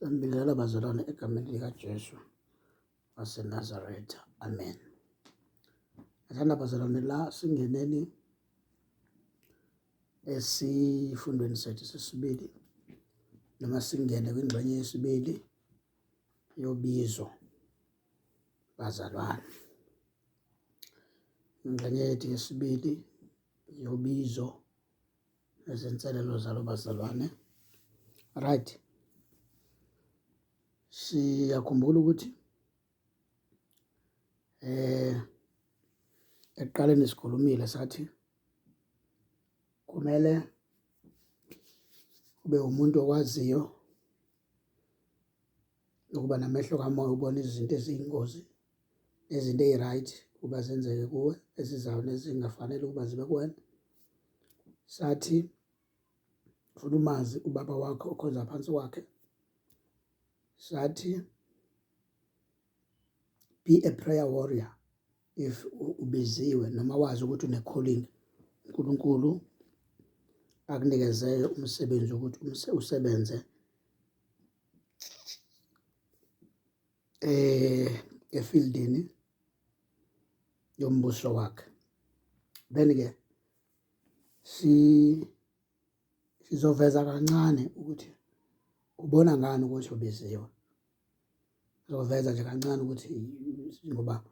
Sambizela bazalwane egameni likaJesu waseNazaretha. Amen. Athanda bazalwane, la singeneni esifundweni sethu sesibili, noma singene kwingxenye yesibili yobizo bazalwane. Ingxenye yethu yesibili yobizo nezinselelo zalo bazalwane. Right. Siyakhumbula ukuthi ekuqaleni sikhulumile sathi kumele ube umuntu okwaziyo ukuba namehlo kamoya, ubona izinto eziyingozi, nezinto eyi-right ukuba zenzeke kuwe, ezizayo nezingafanele ukuba zibe kuwena. Sathi ufuna umazi ubaba wakho okhonza phansi kwakhe. Sathi be a prayer warrior if ubiziwe noma wazi ukuthi une-calling, uNkulunkulu akunikeze umsebenzi ukuthi usebenze efieldini yombuso wakhe. Then-ke sizoveza kancane ukuthi ubona ngani ukuthi ubiziwe. Sizoveza nje kancane ukuthi ngoba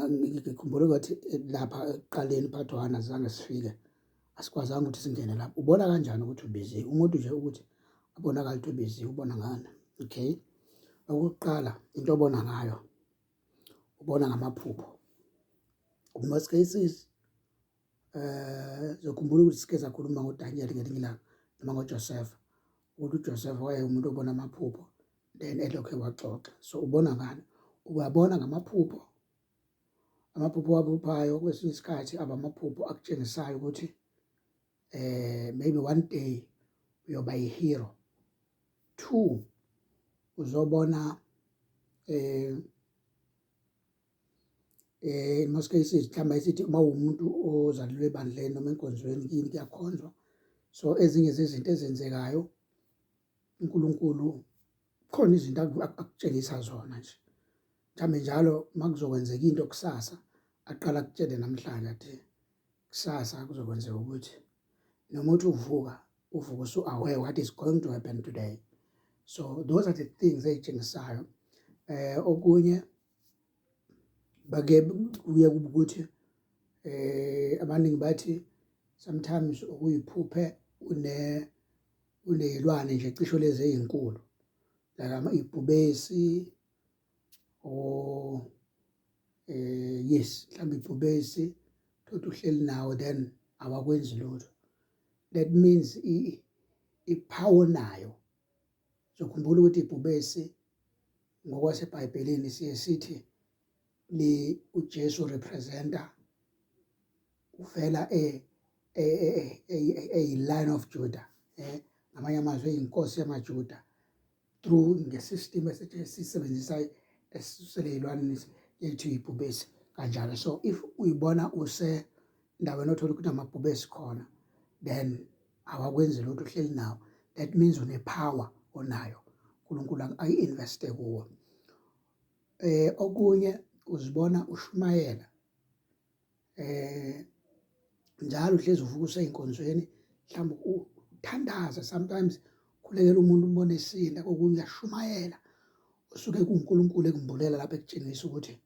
ngikhumbula ukuthi lapha ekuqaleni part 1 azange sifike, asikwazanga ukuthi singene lapho. Ubona kanjani ukuthi ubiziwe? Umuntu nje ukuthi abonakala ukuthi ubiziwe ubona ngani? Okay. Okokuqala, into obona ngayo, ubona ngamaphupho. In most cases, zokhumbula ukuthi sike sakhuluma ngoDaniel ngelinye ilanga noma ngoJoseph, ukuthi uJoseph umuntu obona amaphupho then elokhu waxoxa. So ubona ngani? Uyabona ngamaphupho. Amaphupho waphuphayo kwesinye isikhathi aba amaphupho akutshengisayo ukuthi maybe one day uyoba yi-hero. 2, uzobona in most cases mhlawumbe isithi uma uwumuntu ozalelwe ebandleni noma enkonzweni kini kuyakhonzwa. So ezinye zezinto ezenzekayo uNkulunkulu khona izinto akutshengisa zona nje. Mhlawumbe njalo uma kuzokwenzeka into kusasa, aqala akutshele namhlanje athi kusasa kuzokwenzeka ukuthi, noma uthi uvuka usu-aware what is going to happen today. So those are the things ey'tshengisayo. Okunye kuye kube ukuthi abaningi bathi sometimes ukuyiphuphe uney'lwane nje cisho lezi ey'nkulu, like ibhubesi or yes, mhlawumbe ibhubesi thothi uhleli nawo then awakwenzi lutho. That means i-power nayo. Zokhumbula ukuthi ibhubesi ngokwaseBhayibhelini siye sithi uJesu representa uvela Lion of Judah, ngamanye amazwi eyinkosi yamaJuda, through nge-system esisebenzisa esisusele ey'lwaneni yethu ibhubesi kanjalo. So if uyibona usendaweni othola ukuthi amabhubesi khona, then awakwenzi lutho, uhleli nawo. That means une-power onayo, uNkulunkulu ayi-investe kuwo. Okunye uzibona ushumayela, njalo uhlezi uvuka usey'nkonzweni, mhlawumbe uthandaza, sometimes khulekela umuntu umbone esinda, kokunye uyashumayela, usuke kuNkulunkulu ekumbulela lapho ekutshengisa ukuthi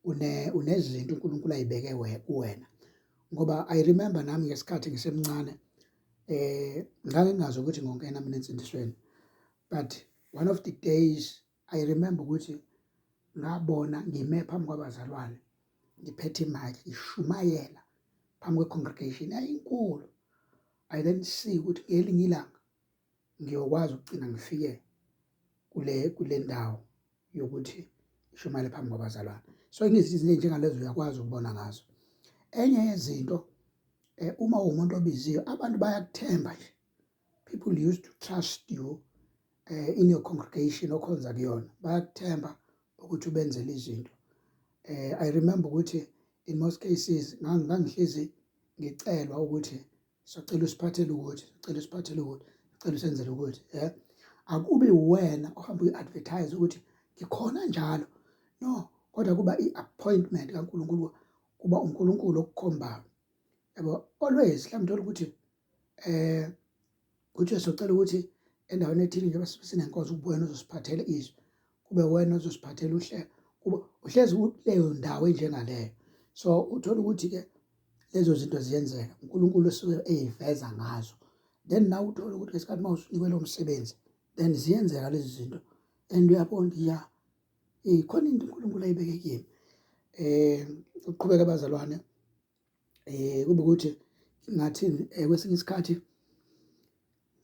unezinto uNkulunkulu ayibeke kuwena. Ngoba I remember nami ngesikhathi ngisemncane, ngake ngazi ukuthi ngongena mina ensindisweni, but one of the days I remember ukuthi ngabona ngime phambi kwabazalwane, ngiphethe imali, ngishumayela phambi kwe-congregation yayinkulu. I then see ukuthi ngelinye ilanga ngiyokwazi ukugcina ngifike kule ndawo yokuthi ngishumayele phambi kwabazalwane. So izinto ey'njengalezo uyakwazi ukubona ngazo. Enye yezinto, uma uwumuntu obiziwe, abantu bayakuthemba nje. People used to trust you in your congregation okhonza kuyona, bayakuthemba ukuthi ubenzele izinto. I remember ukuthi in most cases ngangihlezi ngicelwa ukuthi sicela usiphathele ukuthi, sicela usiphathele ukuthi, sicela usenzele ukuthi. akubi wena ohamba uyi-advertise ukuthi ngikhona njalo, no, kodwa kuba i-appointment kaNkulunkulu, kuba uNkulunkulu okukhombayo, yabo. Always mhlawumbe uthola ukuthi uthi socela ukuthi endaweni ethile njengoba sinenkonzo kube wena ozosiphathela izwi, kube wena ozosiphathela uhlelo, kuba uhlezi kuleyo ndawo enjengaleyo. So uthola ukuthi-ke lezo zinto ziyenzeka, uNkulunkulu usuke eyiveza ngazo. Then nawe uthola ukuthi ngesikhathi uma usunikwe lo msebenzi, then ziyenzeka lezi zinto and uyabona khona into uNkulunkulu ayibeke kimi. Uqhubeka abazalwane, kube ukuthi ngathini, kwesinye isikhathi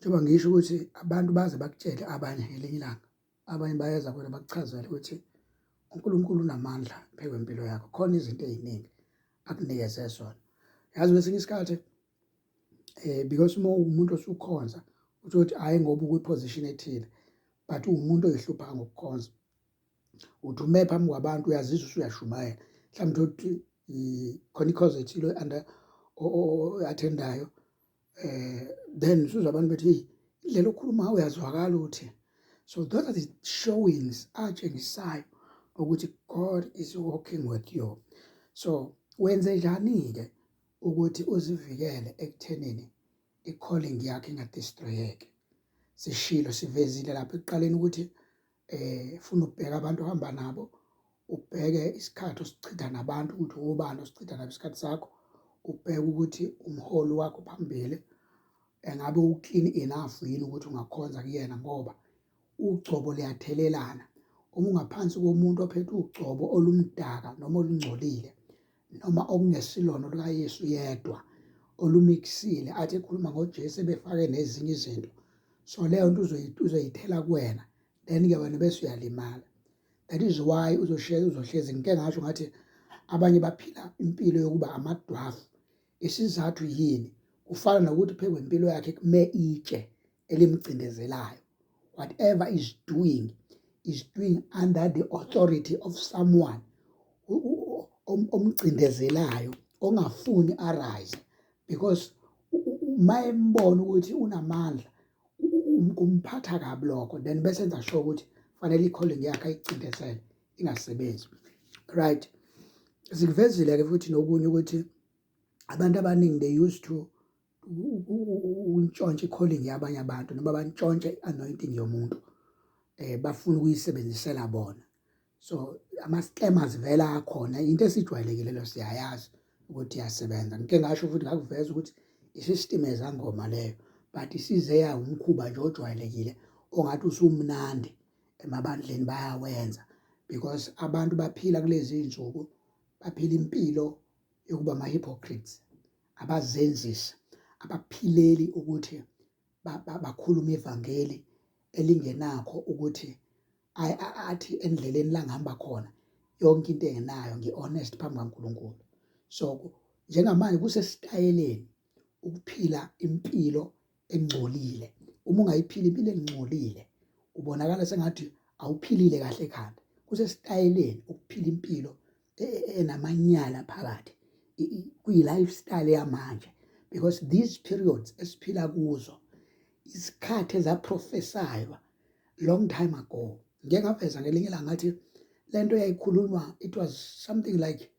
njengoba ngisho ukuthi abantu baze bakutshele abanye ngelinye ilanga, abanye bayeza kuwena bakuchazele ukuthi uNkulunkulu unamandla phezu kwempilo yakho, khona izinto ey'ningi akunikeze zona. Yazi kwesinye isikhathi because uma uwumuntu osukhonza utho ukuthi hhayi ngoba ukwi-position ethile, but uwumuntu oyihlupha ngokukhonza, uthi ume phambi kwabantu uyazizwa usuyashumayela, mhlawumbe ukuthi khona i-cause ethile athendayo, then usuzwa abantu bethi hey, indlela okhuluma ngayo uyazwakala uthi. So those are the showings atshengisayo ukuthi God is walking with you. So wenze njani-ke ukuthi uzivikele ekuthenini i-calling yakho ingadestroyeki? Sishilo sivezile lapha ekuqaleni ukuthi funa ukubheka abantu ohamba nabo, ubheke isikhathi osichitha nabantu ukuthi ubani osichitha nabo isikhathi sakho, ubheke ukuthi umholi wakho phambili engabe uklini enough yini ukuthi ungakhonza kuyena, ngoba ugcobo liyathelelana. Uma ungaphansi komuntu ophethe ugcobo olumdaka noma olungcolile noma okungesilona lukaYesu yedwa, olumikisile athi ekhuluma ngoJesu ebefake nezinye izinto, so leyo nto uzoyithela kuwena, then-ke wena bese uyalimala. That is why uzohlezi ngike ngasho ngathi abanye baphila impilo yokuba amadwafu. Isizathu yini? Kufana nokuthi phezu kwempilo yakhe kume itshe elimcindezelayo. Whatever is doing under the authority of someone omcindezelayo, ongafuni arise, because uma embona ukuthi unamandla kumphatha kabi lokho, then bese enza sure ukuthi fanele i-calling yakhe ayicindezele ingasebenzi. Right. Sikuvezile-ke futhi nokunye ukuthi abantu abaningi they used to untshontshe i-calling yabanye abantu noma bantshontshe i-anointing yomuntu, bafuna ukuyisebenzisela bona. So ama-scammers vela akhona, into esijwayelekile leyo, siyayazi ukuthi iyasebenza. Ngike ngasho futhi ngakuveza ukuthi i-system ezangoma leyo, but isize umkhuba nje ojwayelekile ongathi usumnandi emabandleni bayawenza, because abantu baphila kulezi iy'nsuku, baphila impilo yokuba ama-hypocrites, abazenzisi, abaphileli ukuthi bakhuluma ivangeli elingenakho ukuthi athi endleleni la ngihamba khona yonke into engenayo ngi-honest phambi kaNkulunkulu. So njengamanje kusesitayeleni ukuphila impilo engcolile. Uma ungayiphili impilo engcolile, ubonakala sengathi awuphilile kahle ekhanda. Kusesitayeleni ukuphila impilo enamanyala phakathi, kuyi-lifestyle yamanje, because these periods esiphila kuzo isikhathi ezaprofesaywa long time ago. Ngike ngaveza ngelinye ilanga ngathi lento yayikhulunywa, it was something like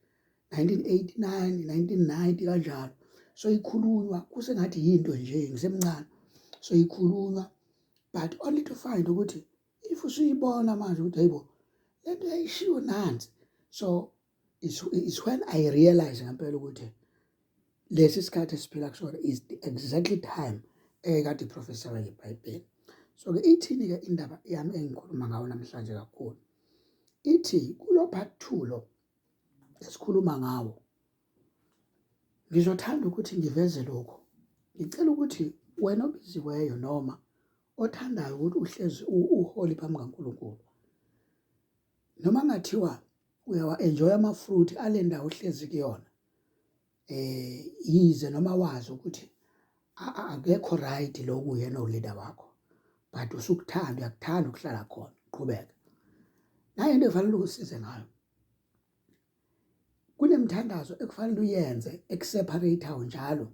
1989, 1990 kanjalo. So ikhulunywa kusengathi yinto nje ngisemncane, so ikhulunywa, but only to find ukuthi if usuyibona manje ukuthi hayibo lento yayishiwo nansi. So it's when I realize ngempela ukuthi lesi sikhathi esiphila kusona is the exactly time ekade iprofesaywa eBhayibheli. So-ke ithini-ke indaba yami engikhuluma ngawo namhlanje kakhulu? Ithi kulo part 2 lo esikhuluma ngawo, ngizothanda ukuthi ngiveze lokho. Ngicela ukuthi wena obiziweyo noma othandayo ukuthi uhlezi uholi phambi kaNkulunkulu, noma ngathiwa uyawa-enjoy ama-fruit ale ndawo ohlezi kuyona, yize noma wazi ukuthi akekho right lo kuyena ulida wakho, but usukuthanda, uyakuthanda ukuhlala khona, qhubeka. Nayo into efanele ukusize ngayo, kunemithandazo ekufanele uyenze ekuseparateayo njalo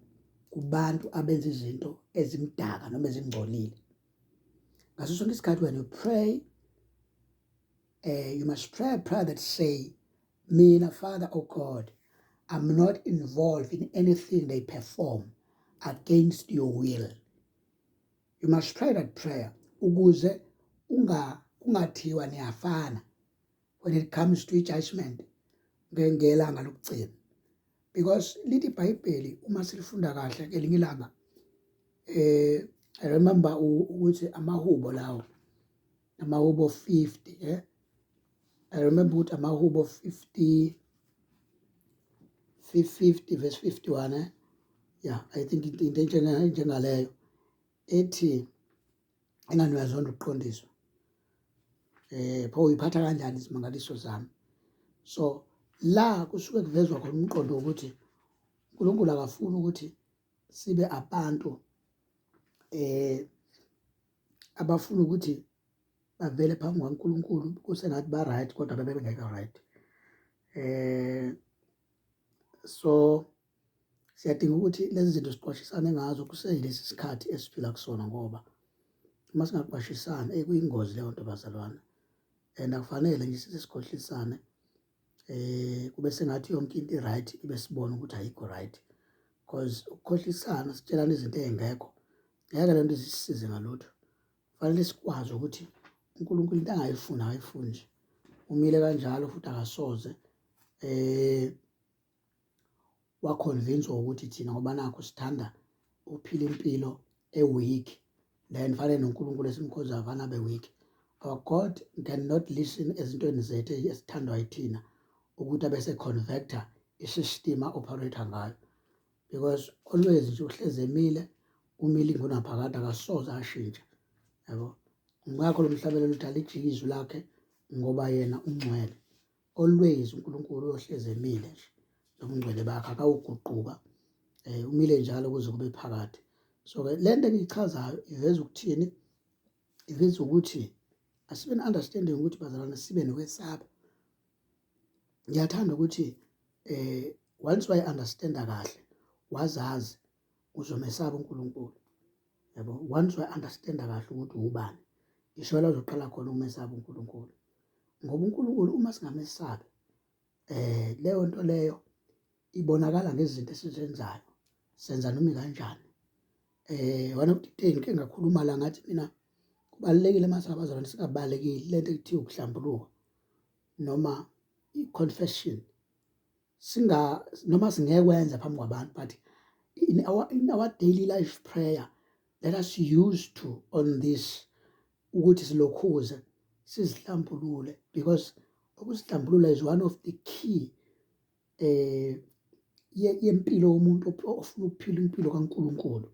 kubantu abenza izinto ezimdaka noma ezingcolile. ngaso sonke isikhathi when you pray, you must pray a prayer that say, mina, Father, oh God, I'm not involved in anything they perform against your will. You must pray that prayer ukuze ungathiwa niyafana when it comes to judgment ngelanga lokugcina. Because lithi iBhayibheli uma silifunda kahle ngelinye ilanga, I remember ukuthi amahubo lawo, amahubo 50, I remember ukuthi amahubo 50 verse 51, yeah, I think into enjengaleyo ethi ingane uyazonda ukuqondiswa, pho uyiphatha kanjani isimangaliso zami. So la kusuke kuvezwa khona umqondo ukuthi uNkulunkulu akafuni ukuthi sibe abantu abafuna ukuthi bavele phambi kwaNkulunkulu kusengathi ba right kodwa bebengekho right. So siyadinga ukuthi lezi zinto siqwashisane ngazo kuseyilesi sikhathi esiphila kusona, ngoba uma singaqwashisani kuyingozi leyo nto bazalwana, and akufanele nje sisikhohlisane kube sengathi yonke into right ibe sibona ukuthi ayikho right, because ukukhohlisana sitshelana izinto ezingekho ngeke lento isisize ngalutho. Kufanele sikwazi ukuthi uNkulunkulu into angayifuni akayifuni nje, umile kanjalo futhi akasoze waconvince ukuthi thina ngoba nakho sithanda uphila impilo weak, then fanele noNkulunkulu esimkhonzayo avana abe weak. Our God cannot listen ezintweni zethu esithandwa yithina ukuthi abese converter isystem operator ngayo, because always nje uhleze emile, umile ingunaphakade akasoze ashintsha, yabo. Ngakho lo mhlabelelo uthi alijikizwe lakhe ngoba yena ungcwele. Always uNkulunkulu uyohleze emile nje nobungcwele bakhe akawuguquka, umile njalo kuze kube phakade. So ke lento engiyichazayo iveza ukuthini, iveza ukuthi asibe ne-understanding ukuthi bazalwane sibe nokwesaba. Ngiyathanda ukuthi once wayi-understanda kahle, wazazi, uzomesaba uNkulunkulu, yabo. Once wayi-understanda kahle ukuthi ubani, isho la uzoqala khona ukumesaba uNkulunkulu, ngoba uNkulunkulu uma singamesabi, leyo nto leyo ibonakala ngezinto esizenzayo, senza noma kanjani. One of the things engakhuluma la ngathi mina kubalekile masabazalwane singabalekile lento ekuthiwa ukuhlambuluka noma i-confession, noma singekwenza phambi kwabantu, but in our daily life prayer, let us use to on this ukuthi silokhuze sizihlambulule, because ukuzihlambulula is one of the key yempilo yomuntu ofuna ukuphila impilo kaNkulunkulu.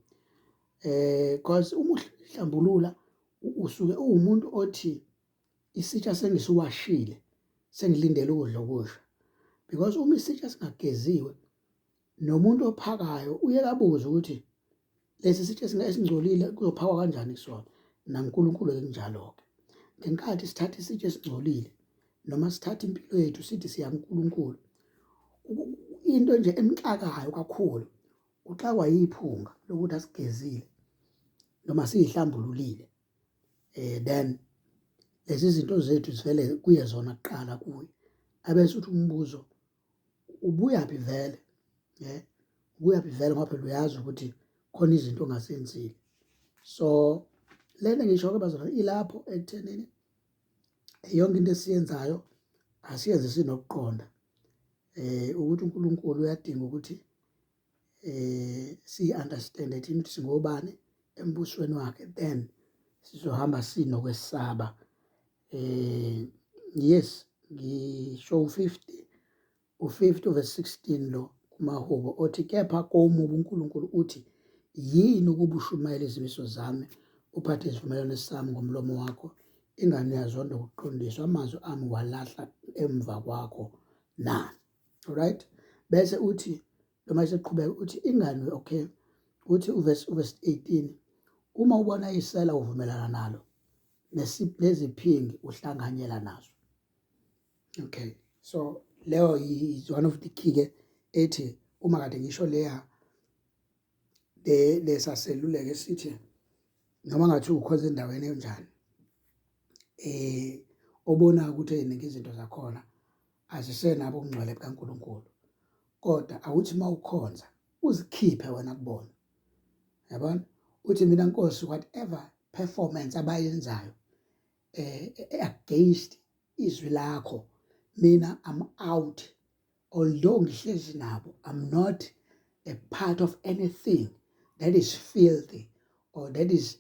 Because uma uhlambulula usuke uwumuntu othi isitsha sengisiwashile, sengilindele ukudla okusha, because uma isitsha singageziwe nomuntu ophakayo uyeke abuze ukuthi lesi sitsha esingcolile kuzophakwa kanjani kusona. NaNkulunkulu kunjalo-ke, ngenkathi sithatha isitsha esingcolile noma sithatha impilo yethu sithi siya kuNkulunkulu, into nje emxakayo kakhulu uxakwa yiphunga lokuthi asigezile noma siyihlambululile, then lezi zinto zethu zivele kuye zona kuqala kuye, abese uthi umbuzo ubuyaphi vele, ubuyaphi vele ngoba phela uyazi ukuthi khona izinto ongasenzile. So lena ngisho-ke bazalwane ilapho ekuthenini yonke into esiyenzayo asiyenze sinokuqonda ukuthi uNkulunkulu uyadinga ukuthi siyi-understande thina ukuthi singobani embusweni wakhe, then sizohamba sinokwesaba. Yes, ngisho u-50 verse 16 lo kumahubo othi, kepha komubi uNkulunkulu uthi, yini ukuba ushumayela izimiso zami, uphathe isivumelwano sami ngomlomo wakho, ingane uyazonda ukuqondiswa, amazwi ami walahla emva kwakho na. Alright, bese uthi noma iseqhubeka uthi ingane, okay, uthi uverse 18, uma ubona isela uvumelana nalo, neziphingi uhlanganyela nazo. Okay, so leyo is one of the key-ke ethi uma kade ngisho lesaseluleke sithi noma ngathi ukhonza endaweni enjani, obona ukuthi eziningi izinto zakhona azisenabo ukungcwele bukaNkulunkulu, kodwa awuthi mawukhonza uzikhiphe wena kubona, yabona, uthi mina Nkosi whatever performance abayenzayo against izwi lakho, mina I'm out. Although ngihlezi nabo, I'm not a part of anything that is filthy or that is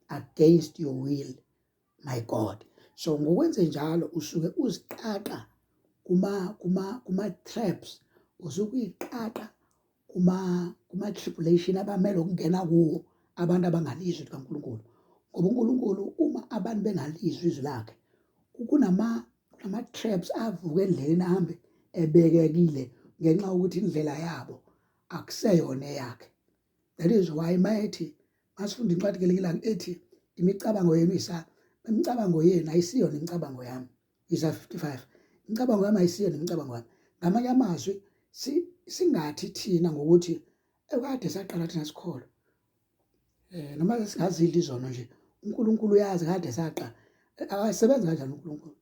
against your will, my God. So ngokwenze njalo usuke uziqaqa kuma-traps, usuke uyiqaqa kuma-tribulation abamele ukungena kuwo abantu abangalizwi likaNkulunkulu. Ngoba uNkulunkulu uma abantu bengalizwi izwi lakhe, kunama-traps avuka endleleni ahambe ebekekile ngenxa yokuthi indlela yabo akuseyona eyakhe. That is why mayethi masifunda incwadi ngelinye ethi imicabango yenu imicabango yenu ayisiyona imicabango yami, Isaiah 55, imicabango yami ayisiyona imicabango yami. Ngamanye amazwi singathi thina ngokuthi ekade saqala thina sikholwa, noma singazidla izono nje, uNkulunkulu uyazi kade saqala. Akasebenzi kanjani uNkulunkulu?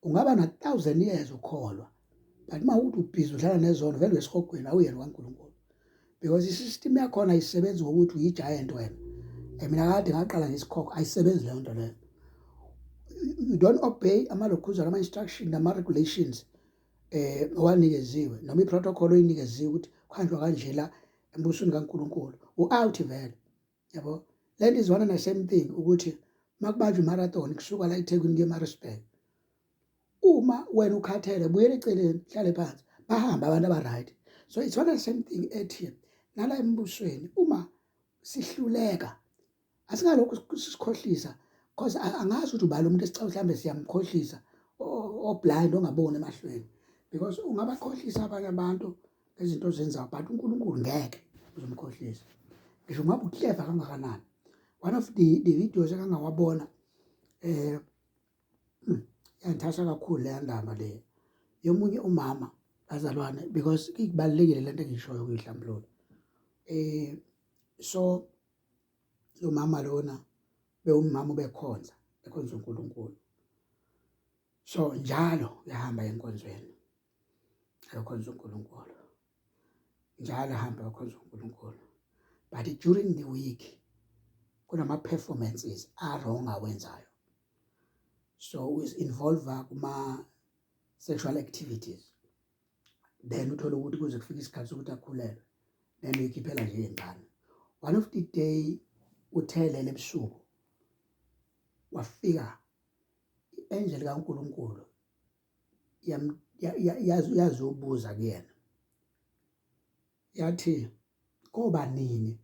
Ungaba na 1000 years ukholwa, but mawuthi ubhizi udlala nezono vele wesihogweni awuyena kaNkulunkulu, because isystem yakhona ayisebenzi ngokuthi uyi-giant wena. Mina kade ngaqala ngesikhokho, ayisebenzi leyo nto leyo. You don't obey ama-locution, ama-instruction nama-regulations owanikeziwe, noma i-protocol oyinikeziwe ukuthi kuhanjwa kanje la embusweni kaNkulunkulu, u-out vele, yabo. Lento is one and the same thing ukuthi makubanjwa i-marathon kusuka la eThekwini kuye eMaritzburg, uma wena ukhathele buyela eceleni, hlale phansi, bahamba abantu aba-right. So it's one and the same thing ethi nala embusweni uma sihluleka asingalokhu sisikhohlisa, because angazi ukuthi ubani umuntu esicaba mhlambe siyamkhohlisa o-blind ongaboni emahlweni, because ungabakhohlisa abanye abantu ngezinto ozenzayo, but uNkulunkulu ngeke uzomkhohlisa. Ngisho ngabe uclever kangakanani. One of the videos engangawabona yangithasha kakhulu le ndaba le yomunye umama bazalwane, because ibalekile lento engishoyo kuyihlambululo. So lo mama lona bewumama bekhonza uNkulunkulu, so njalo uyahamba enkonzweni ayokhonza uNkulunkulu, njalo ahamba ayokhonza uNkulunkulu, but during the week kunama-performances a-wrong awenzayo. So is-involve kuma-sexual activities, then uthole ukuthi kuze kufika isikhathi sokuthi akhulelwe, then uyikhiphela nje iy'ngane. One of the day uthelele ebusuku wafika i-angel kaNkulunkulu yazobuza kuyena, yathi koba nini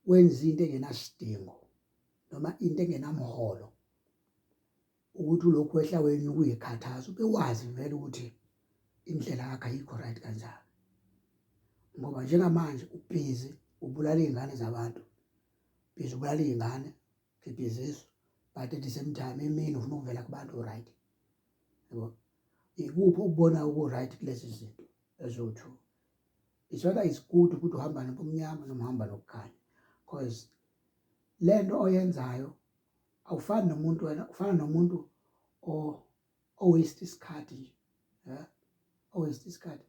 wenza into engenasidingo noma into engenamholo ukuthi ulokhu wehla wena ukuyikhathaza, ube wazi vele ukuthi indlela yakhe ayikho right kanjani, ngoba njengamanje ubhizi ubulala iy'ngane zabantu, bhizi ubulala iy'ngane ibhiziso, but at the same time emini ufuna ukuvela kubantu right, yabo. Ikuphi ukubona uku-right kulezi zinto ezo-two? It's whether it's good ukuthi uhamba nobumnyama noma uhamba nokukhanya, because lento oyenzayo awufani nomuntu wena, ufana nomuntu o-waste isikhathi nje, o-waste isikhathi.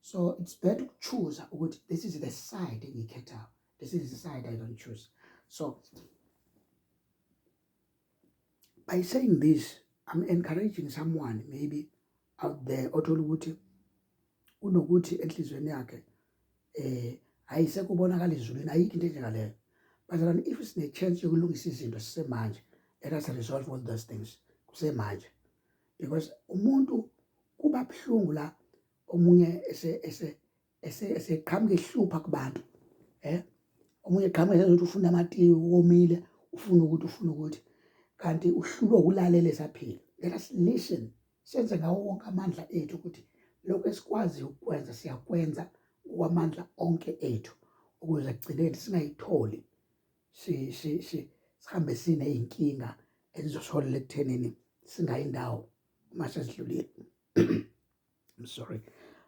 So it's better to choose ukuthi this is the side engiyikhethayo, this is the side I don't choose. So by saying this, I'm encouraging someone maybe out there othola ukuthi unokuthi enhlizweni yakhe ayisekho ubonakala ezulwini, ayikho into enjengaleyo. But then if it's a chance yokulungisa izinto sisemanje, let us resolve all those things kusemanje, because umuntu kuba buhlungu la omunye eseqhamuka ehlupha kubantu, omunye eqhamuka esezothi ufuna amatiye womile, ufuna ukuthi kanti uhlulwa ukulalela esaphila. Let us listen, senze ngawo wonke amandla ethu ukuthi lokho esikwazi ukwenza siyakwenza kwamandla onke ethu, ukuze ekugcineni singayitholi sihambe siney'nkinga ezizoholela ekuthenini singayindawo uma sesidlulile. I'm sorry.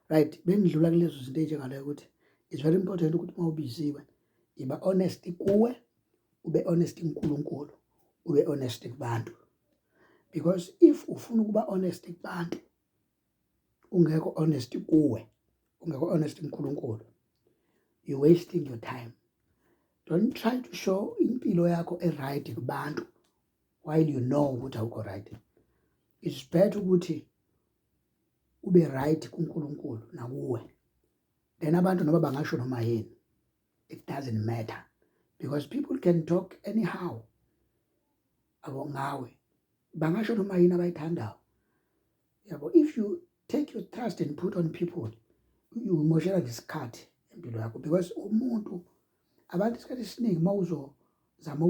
Right, bengidlula kulezo zinto ey'njengaleyo ukuthi it's very important ukuthi uma ubiziwe Yiba honest kuwe, ube honest kuNkulunkulu, ube honest kubantu. Because if ufuna ukuba honest kubantu, ungekho honest kuwe, ungekho honest kuNkulunkulu, you're wasting your time. Don't try to show impilo yakho right kubantu while you know ukuthi awukho right. It's better ukuthi ube right kuNkulunkulu nakuwe. Then abantu noba bangasho noma yini, it doesn't matter, because people can talk anyhow abo ngawe, bangasho noma yini abayithandayo. Yabo, if you take your trust and put on people, you moshela isikhathi empilo yakho, because umuntu, abantu isikhathi esiningi mawuzozama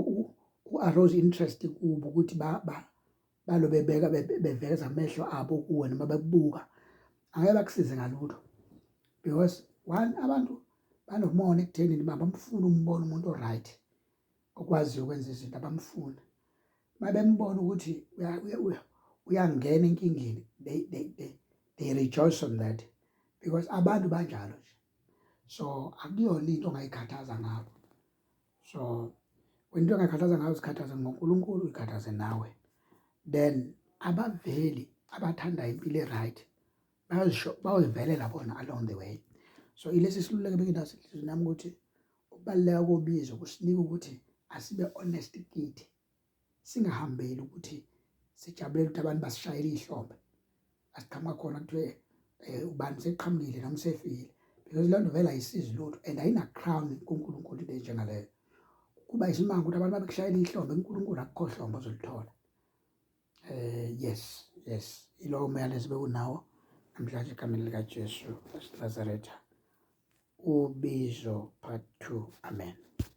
u-arose interest kubo ukuthi balo beveza amehlo abo kuwe noma bekubuka, angeke bakusize ngalutho. Because one, abantu banomona ekuthenini bamfuna umbona umuntu right, okwaziyo ukwenza izinto abamfuna. Mabembona ukuthi uyangena enkingeni, they rejoice on that, because abantu banjalo nje. So akuyona into ongayikhathaza ngabo. So when into ongayikhathaza ngayo, zikhathaze ngoNkulunkulu, uyikhathaze nawe. Then abaveli abathanda impilo right bayozivelela bona along the way. So ilesi siluleke benginaso nami ukuthi ukubaluleka kobizo kusinika ukuthi asibe honest kithi, singahambeli ukuthi sijabulele ukuthi abantu basishayele ihlombe, asiqhamuka khona kuthiwe ubani seqhamukile noma sefikile, because leyo nto vele ayisizi lutho and ayina-crown kuNkulunkulu into enjengaleyo. Kuba isimanga ukuthi abantu babekushayela ihlombe, uNkulunkulu akukho hlombe ozolithola. Yes, ilowo umyalezo bewunawo namhlanje egameni likaJesu Nazaretha. Ubizo part 2. Amen.